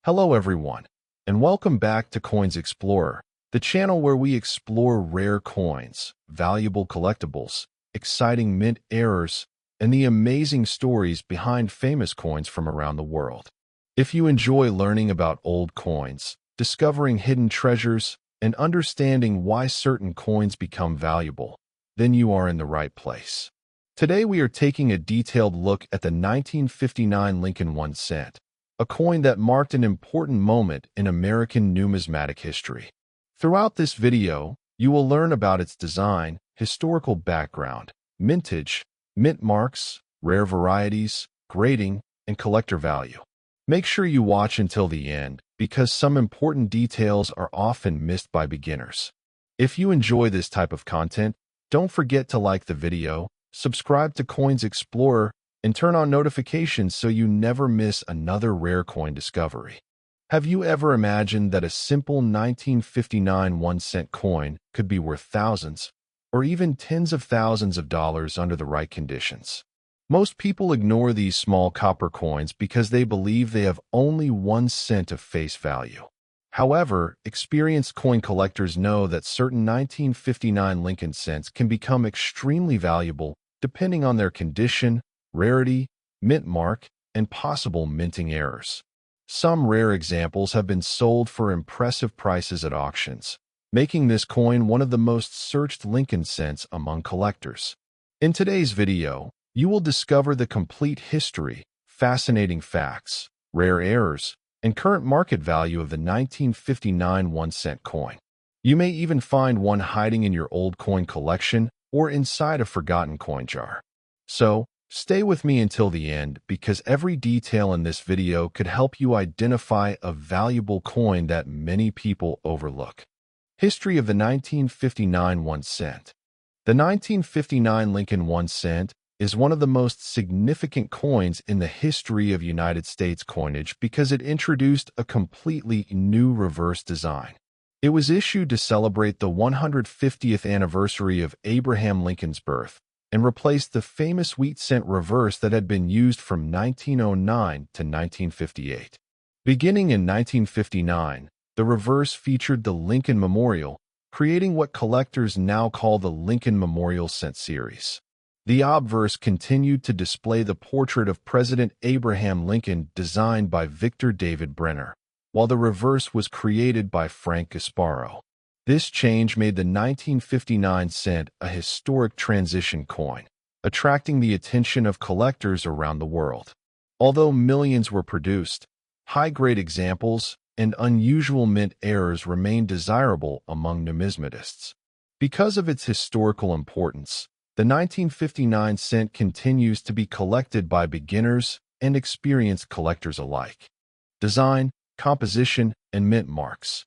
Hello everyone, and welcome back to Coins Explorer, the channel where we explore rare coins, valuable collectibles, exciting mint errors, and the amazing stories behind famous coins from around the world. If you enjoy learning about old coins, discovering hidden treasures, and understanding why certain coins become valuable, then you are in the right place. Today we are taking a detailed look at the 1959 Lincoln 1 cent, a coin that marked an important moment in American numismatic history. Throughout this video, you will learn about its design, historical background, mintage, mint marks, rare varieties, grading, and collector value. Make sure you watch until the end because some important details are often missed by beginners. If you enjoy this type of content, don't forget to like the video, subscribe to Coins Explorer, and turn on notifications so you never miss another rare coin discovery. Have you ever imagined that a simple 1959 1-cent coin could be worth thousands, or even tens of thousands of dollars under the right conditions? Most people ignore these small copper coins because they believe they have only 1 cent of face value. However, experienced coin collectors know that certain 1959 Lincoln cents can become extremely valuable depending on their condition, rarity, mint mark, and possible minting errors. Some rare examples have been sold for impressive prices at auctions, making this coin one of the most searched Lincoln cents among collectors. In today's video, you will discover the complete history, fascinating facts, rare errors, and current market value of the 1959 1-cent coin. You may even find one hiding in your old coin collection or inside a forgotten coin jar. So, stay with me until the end because every detail in this video could help you identify a valuable coin that many people overlook. History of the 1959 1 cent. The 1959 Lincoln 1 cent is one of the most significant coins in the history of United States coinage because it introduced a completely new reverse design. It was issued to celebrate the 150th anniversary of Abraham Lincoln's birth and replaced the famous wheat cent reverse that had been used from 1909 to 1958. Beginning in 1959, the reverse featured the Lincoln Memorial, creating what collectors now call the Lincoln Memorial Cent series. The obverse continued to display the portrait of President Abraham Lincoln designed by Victor David Brenner, while the reverse was created by Frank Gasparo. This change made the 1959 cent a historic transition coin, attracting the attention of collectors around the world. Although millions were produced, high-grade examples and unusual mint errors remained desirable among numismatists. Because of its historical importance, the 1959 cent continues to be collected by beginners and experienced collectors alike. Design, composition, and mint marks.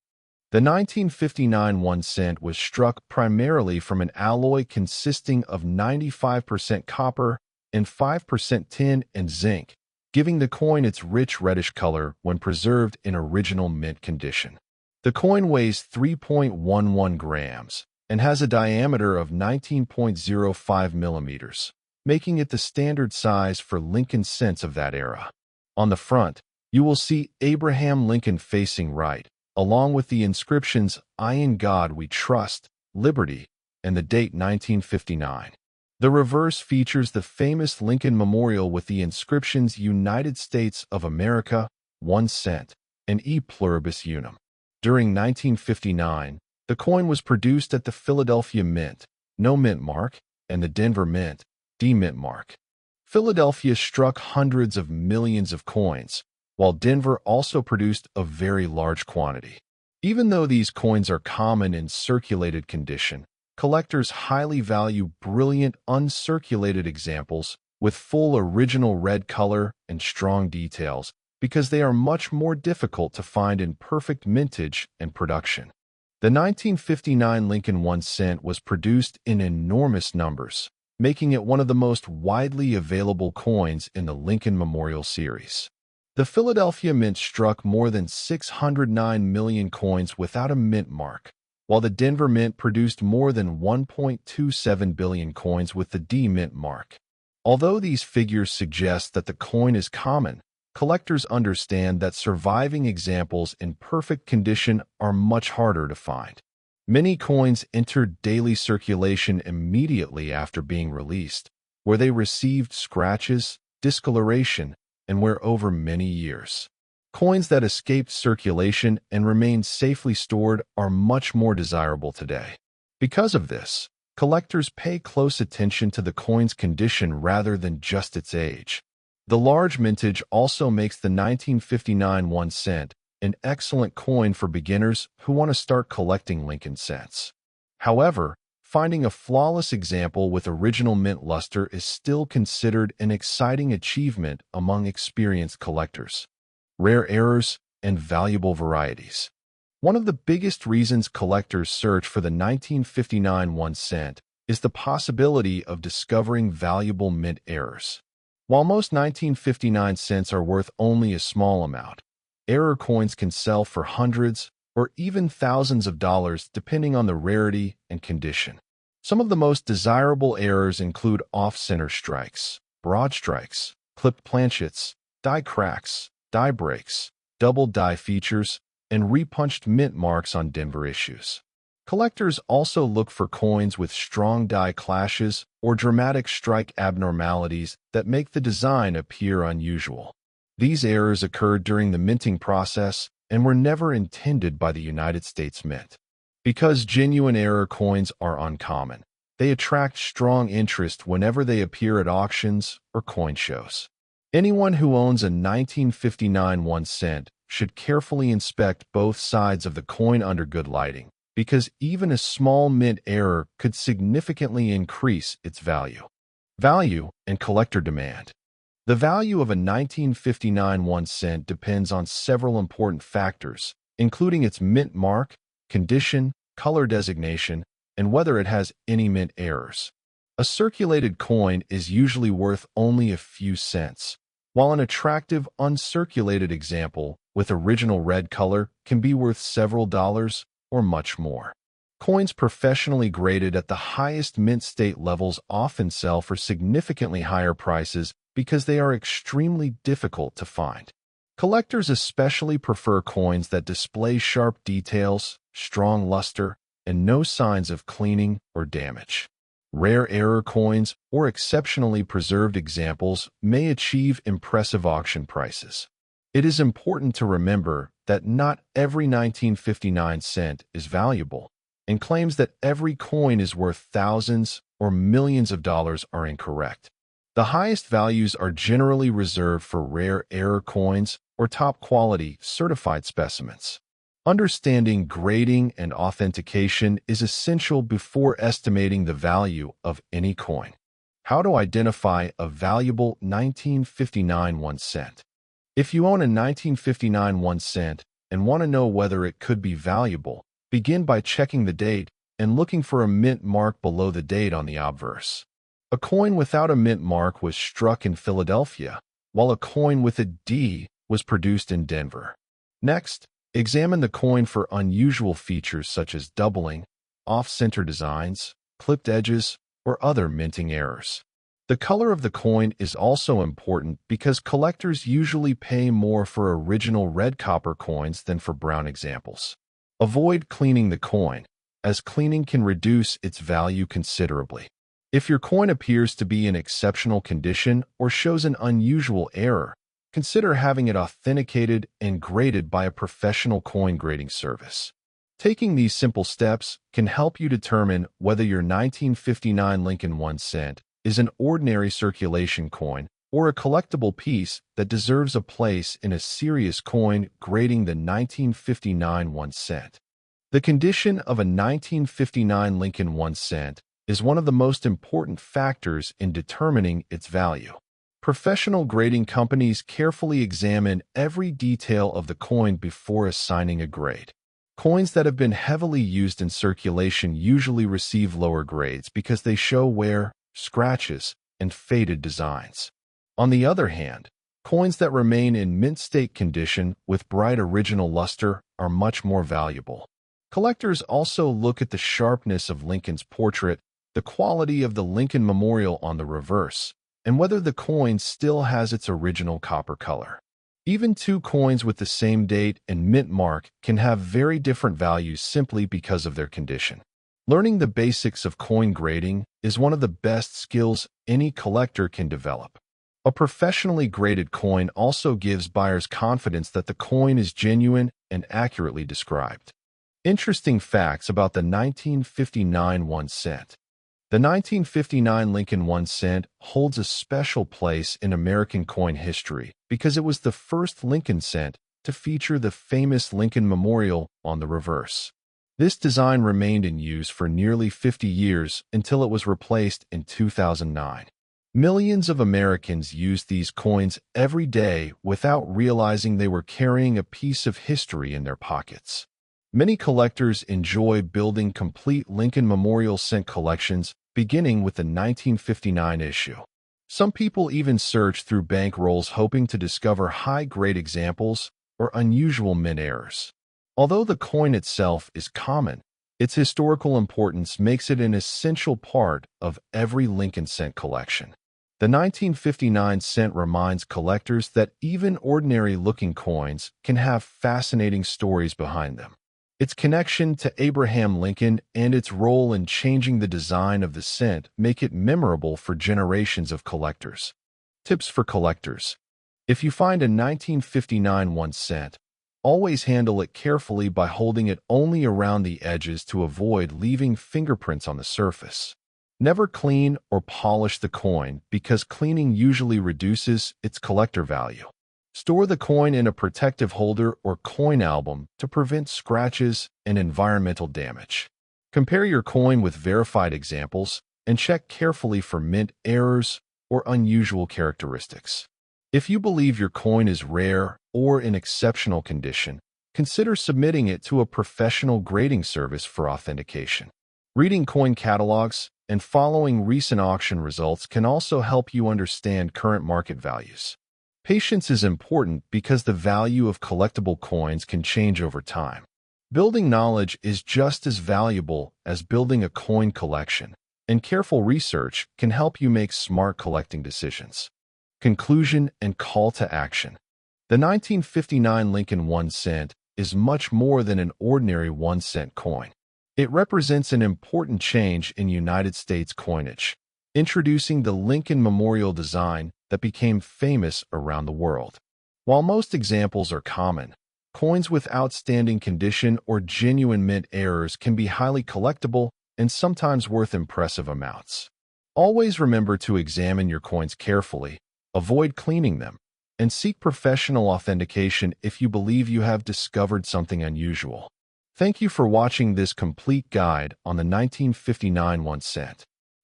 The 1959 1 cent was struck primarily from an alloy consisting of 95% copper and 5% tin and zinc, giving the coin its rich reddish color when preserved in original mint condition. The coin weighs 3.11 grams and has a diameter of 19.05 millimeters, making it the standard size for Lincoln cents of that era. On the front, you will see Abraham Lincoln facing right, along with the inscriptions "I in God We Trust," "Liberty," and the date 1959. The reverse features the famous Lincoln Memorial with the inscriptions "United States of America," 1 cent, and "E Pluribus Unum." During 1959, the coin was produced at the Philadelphia Mint, no mint mark, and the Denver Mint, D mint mark. Philadelphia struck hundreds of millions of coins, while Denver also produced a very large quantity. Even though these coins are common in circulated condition, collectors highly value brilliant uncirculated examples with full original red color and strong details because they are much more difficult to find in perfect mintage and production. The 1959 Lincoln 1 cent was produced in enormous numbers, making it one of the most widely available coins in the Lincoln Memorial series. The Philadelphia Mint struck more than 609 million coins without a mint mark, while the Denver Mint produced more than 1.27 billion coins with the D mint mark. Although these figures suggest that the coin is common, collectors understand that surviving examples in perfect condition are much harder to find. Many coins entered daily circulation immediately after being released, where they received scratches, discoloration, and wear over many years. Coins that escaped circulation and remained safely stored are much more desirable today. Because of this, collectors pay close attention to the coin's condition rather than just its age. The large mintage also makes the 1959 1 cent an excellent coin for beginners who want to start collecting Lincoln cents. However, finding a flawless example with original mint luster is still considered an exciting achievement among experienced collectors. Rare errors and valuable varieties. One of the biggest reasons collectors search for the 1959 1 cent is the possibility of discovering valuable mint errors. While most 1959 cents are worth only a small amount, error coins can sell for hundreds or even thousands of dollars depending on the rarity and condition. Some of the most desirable errors include off-center strikes, broad strikes, clipped planchets, die cracks, die breaks, double die features, and repunched mint marks on Denver issues. Collectors also look for coins with strong die clashes or dramatic strike abnormalities that make the design appear unusual. These errors occurred during the minting process and were never intended by the United States Mint. Because genuine error coins are uncommon, they attract strong interest whenever they appear at auctions or coin shows. Anyone who owns a 1959 1 cent should carefully inspect both sides of the coin under good lighting, because even a small mint error could significantly increase its value. Value and collector demand. The value of a 1959 1 cent depends on several important factors, including its mint mark, condition, color designation, and whether it has any mint errors. A circulated coin is usually worth only a few cents, while an attractive uncirculated example with original red color can be worth several dollars or much more. Coins professionally graded at the highest mint state levels often sell for significantly higher prices because they are extremely difficult to find. Collectors especially prefer coins that display sharp details, strong luster, and no signs of cleaning or damage. Rare error coins or exceptionally preserved examples may achieve impressive auction prices. It is important to remember that not every 1959 cent is valuable, and claims that every coin is worth thousands or millions of dollars are incorrect. The highest values are generally reserved for rare error coins or top-quality certified specimens. Understanding grading and authentication is essential before estimating the value of any coin. How to identify a valuable 1959 1 cent? If you own a 1959 1 cent and want to know whether it could be valuable, begin by checking the date and looking for a mint mark below the date on the obverse. A coin without a mint mark was struck in Philadelphia, while a coin with a D was produced in Denver. Next, examine the coin for unusual features such as doubling, off-center designs, clipped edges, or other minting errors. The color of the coin is also important because collectors usually pay more for original red copper coins than for brown examples. Avoid cleaning the coin, as cleaning can reduce its value considerably. If your coin appears to be in exceptional condition or shows an unusual error, consider having it authenticated and graded by a professional coin grading service. Taking these simple steps can help you determine whether your 1959 Lincoln 1 cent is an ordinary circulation coin or a collectible piece that deserves a place in a serious coin grading the 1959 1 cent. The condition of a 1959 Lincoln 1 cent is one of the most important factors in determining its value. Professional grading companies carefully examine every detail of the coin before assigning a grade. Coins that have been heavily used in circulation usually receive lower grades because they show wear, scratches, and faded designs. On the other hand, coins that remain in mint state condition with bright original luster are much more valuable. Collectors also look at the sharpness of Lincoln's portrait, the quality of the Lincoln Memorial on the reverse, and whether the coin still has its original copper color. Even two coins with the same date and mint mark can have very different values simply because of their condition. Learning the basics of coin grading is one of the best skills any collector can develop. A professionally graded coin also gives buyers confidence that the coin is genuine and accurately described. Interesting facts about the 1959 1 cent. The 1959 Lincoln 1 cent holds a special place in American coin history because it was the first Lincoln cent to feature the famous Lincoln Memorial on the reverse. This design remained in use for nearly 50 years until it was replaced in 2009. Millions of Americans use these coins every day without realizing they were carrying a piece of history in their pockets. Many collectors enjoy building complete Lincoln Memorial cent collections, beginning with the 1959 issue. Some people even search through bank rolls hoping to discover high-grade examples or unusual mint errors. Although the coin itself is common, its historical importance makes it an essential part of every Lincoln cent collection. The 1959 cent reminds collectors that even ordinary-looking coins can have fascinating stories behind them. Its connection to Abraham Lincoln and its role in changing the design of the cent make it memorable for generations of collectors. Tips for collectors. If you find a 1959 1 cent, always handle it carefully by holding it only around the edges to avoid leaving fingerprints on the surface. Never clean or polish the coin because cleaning usually reduces its collector value. Store the coin in a protective holder or coin album to prevent scratches and environmental damage. Compare your coin with verified examples and check carefully for mint errors or unusual characteristics. If you believe your coin is rare or in exceptional condition, consider submitting it to a professional grading service for authentication. Reading coin catalogs and following recent auction results can also help you understand current market values. Patience is important because the value of collectible coins can change over time. Building knowledge is just as valuable as building a coin collection, and careful research can help you make smart collecting decisions. Conclusion and call to action. The 1959 Lincoln 1 cent is much more than an ordinary 1 cent coin. It represents an important change in United States coinage, introducing the Lincoln Memorial design that became famous around the world. While most examples are common, coins with outstanding condition or genuine mint errors can be highly collectible and sometimes worth impressive amounts. Always remember to examine your coins carefully, avoid cleaning them, and seek professional authentication if you believe you have discovered something unusual. Thank you for watching this complete guide on the 1959 1 cent.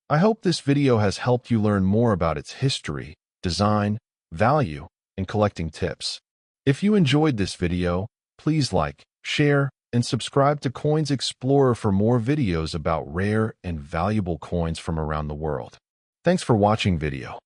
I hope this video has helped you learn more about its history, design, value, and collecting tips. If you enjoyed this video, please like, share, and subscribe to Coins Explorer for more videos about rare and valuable coins from around the world. Thanks for watching video.